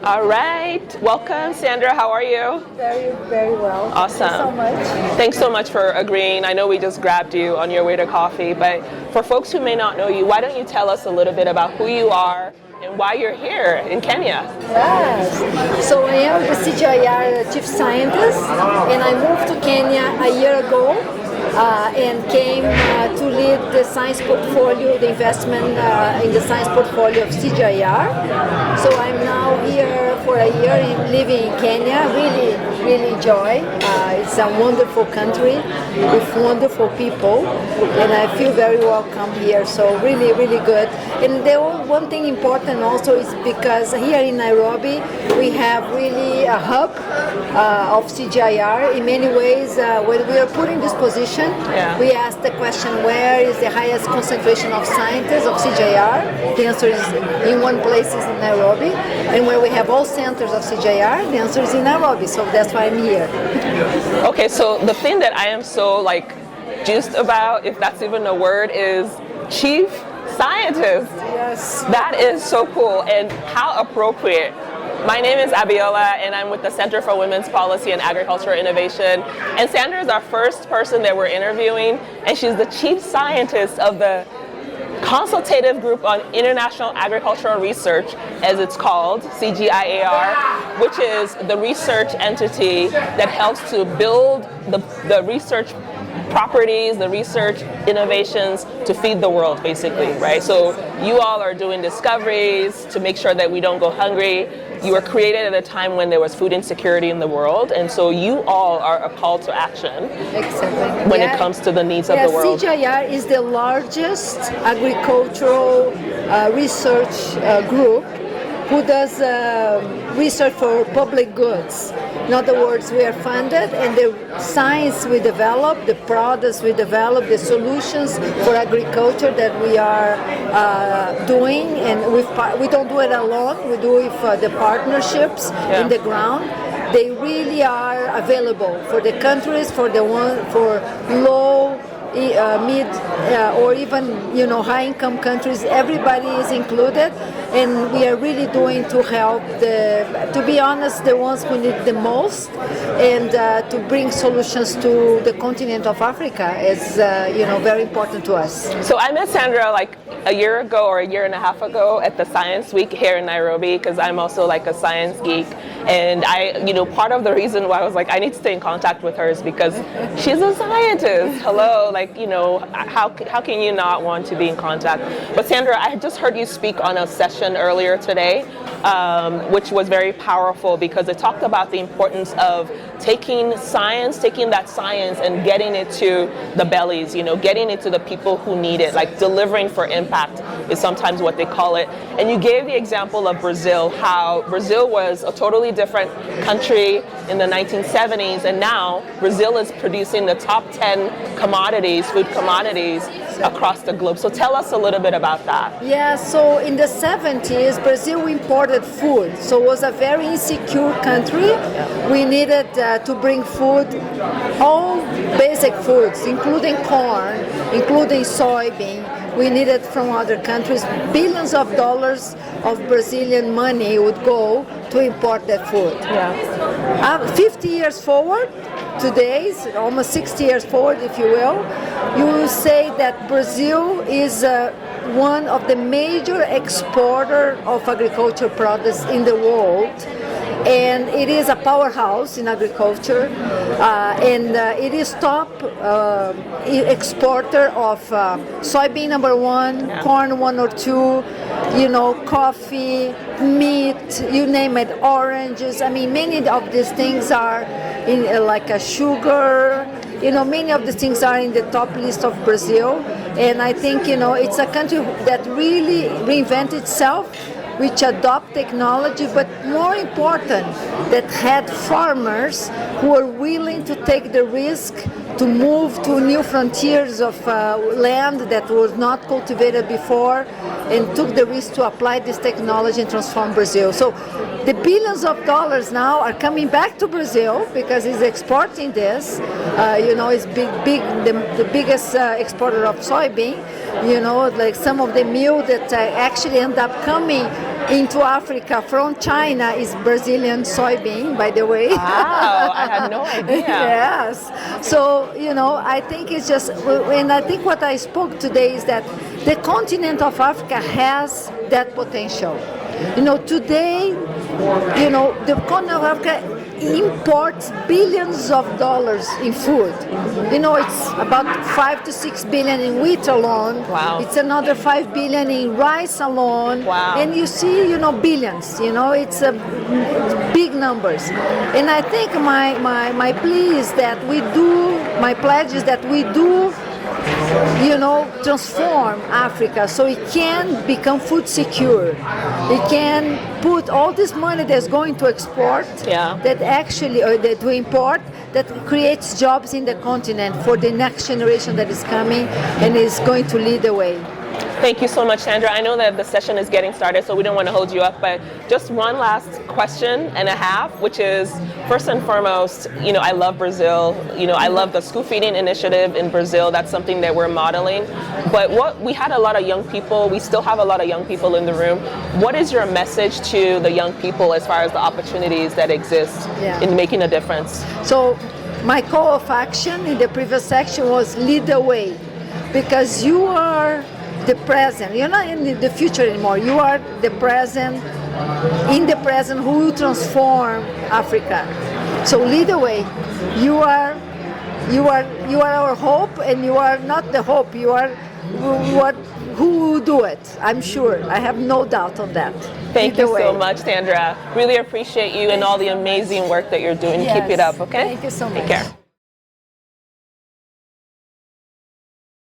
All right. Welcome, Sandra. How are you? Very, very well. Awesome. Thank you so much. Thanks so much for agreeing. I know we just grabbed you on your way to coffee, but for folks who may not know you, why don't you tell us a little bit about who you are and why you're here in Kenya? Yes. So I am the CGIAR chief scientist, and I moved to Kenya a year ago. And came to lead the science portfolio, the investment in the science portfolio of CGIAR. So I'm now here for a year and living in Kenya. Really enjoy. It's a wonderful country with wonderful people, and I feel very welcome here. So really good. And the one thing important also is because here in Nairobi we have really a hub of CGIAR. In many ways, when we are put in this position, we ask the question, where is the highest concentration of scientists of CGIAR? The answer is in one place is in Nairobi, and where we have all centers of CGIAR, the answer is in Nairobi. So that's why I'm here. Okay, so the thing that I am so juiced about, if that's even a word, is chief scientist. Yes. That is so cool, and how appropriate. My name is Abiola, and I'm with the Center for Women's Policy and Agricultural Innovation. And Sandra is our first person that we're interviewing, and she's the chief scientist of the Consultative Group on International Agricultural Research, as it's called, CGIAR, which is the research entity that helps to build the research properties, the research innovations to feed the world, basically, right? So you all are doing discoveries to make sure that we don't go hungry. You were created at a time when there was food insecurity in the world, and so you all are a call to action when it comes to the needs of the world. CGIAR is the largest agricultural research group who does research for public goods. In other words, we are funded, and the science we develop, the products we develop, the solutions for agriculture that we are doing, and we don't do it alone, we do it for the partnerships in the ground. They really are available for the countries, for low, mid, or even high-income countries. Everybody is included, and we are really doing to help to be honest, the ones who need the most, and to bring solutions to the continent of Africa is very important to us. So I met Sandra a year ago or a year and a half ago at the Science Week here in Nairobi, because I'm also a science geek, and part of the reason why I was I need to stay in contact with her is because she's a scientist. Hello, how can you not want to be in contact? But Sandra, I had just heard you speak on a session earlier today, which was very powerful because it talked about the importance of taking that science and getting it to the bellies, getting it to the people who need it, delivering for impact is sometimes what they call it. And you gave the example of Brazil, how Brazil was a totally different country in the 1970s, and now Brazil is producing the top 10 food commodities across the globe. So tell us a little bit about that. Yeah, so in the 70s, Brazil imported food. So it was a very insecure country. We needed to bring food, all basic foods, including corn, including soybean. We needed from other countries. Billions of dollars of Brazilian money would go to import that food. 50 years forward, today, almost 60 years forward, if you will say that Brazil is one of the major exporters of agricultural products in the world. And it is a powerhouse in agriculture, and it is top exporter of soybean number 1, corn 1 or 2, coffee, meat, you name it, oranges. I mean, many of these things are in a sugar. Many of these things are in the top list of Brazil, and I think it's a country that really reinvented itself, which adopt technology, but more important, that had farmers who were willing to take the risk to move to new frontiers of land that was not cultivated before, and took the risk to apply this technology and transform Brazil. So the billions of dollars now are coming back to Brazil because it's exporting this. It's the biggest exporter of soybean. Some of the meal that actually end up coming into Africa from China is Brazilian soybean, by the way. Wow, I had no idea. Yes. So, I think it's just, and I think what I spoke today is that the continent of Africa has that potential. Today, the continent of Africa imports billions of dollars in food. It's about 5 to 6 billion in wheat alone. Wow. It's another 5 billion in rice alone. Wow. And you see, billions. It's big numbers. And I think my plea is that my pledge is that we do transform Africa so it can become food secure. It can put all this money that's going to export, that we import, that creates jobs in the continent for the next generation that is coming and is going to lead the way. Thank you so much, Sandra. I know that the session is getting started, so we don't want to hold you up, but just one last question and a half, which is, first and foremost, I love Brazil. I love the school feeding initiative in Brazil. That's something that we're modeling. But we had a lot of young people. We still have a lot of young people in the room. What is your message to the young people as far as the opportunities that exist in making a difference? So my call of action in the previous section was lead the way, because you are the present. You're not in the future anymore. You are the present, in the present, who will transform Africa. So lead the way. You are our hope, and you are not the hope. You are who will do it. I'm sure. I have no doubt on that. Thank you so much, Sandra. Really appreciate you and all the amazing work that you're doing. Yes. Keep it up, okay? Thank you so much. Take care.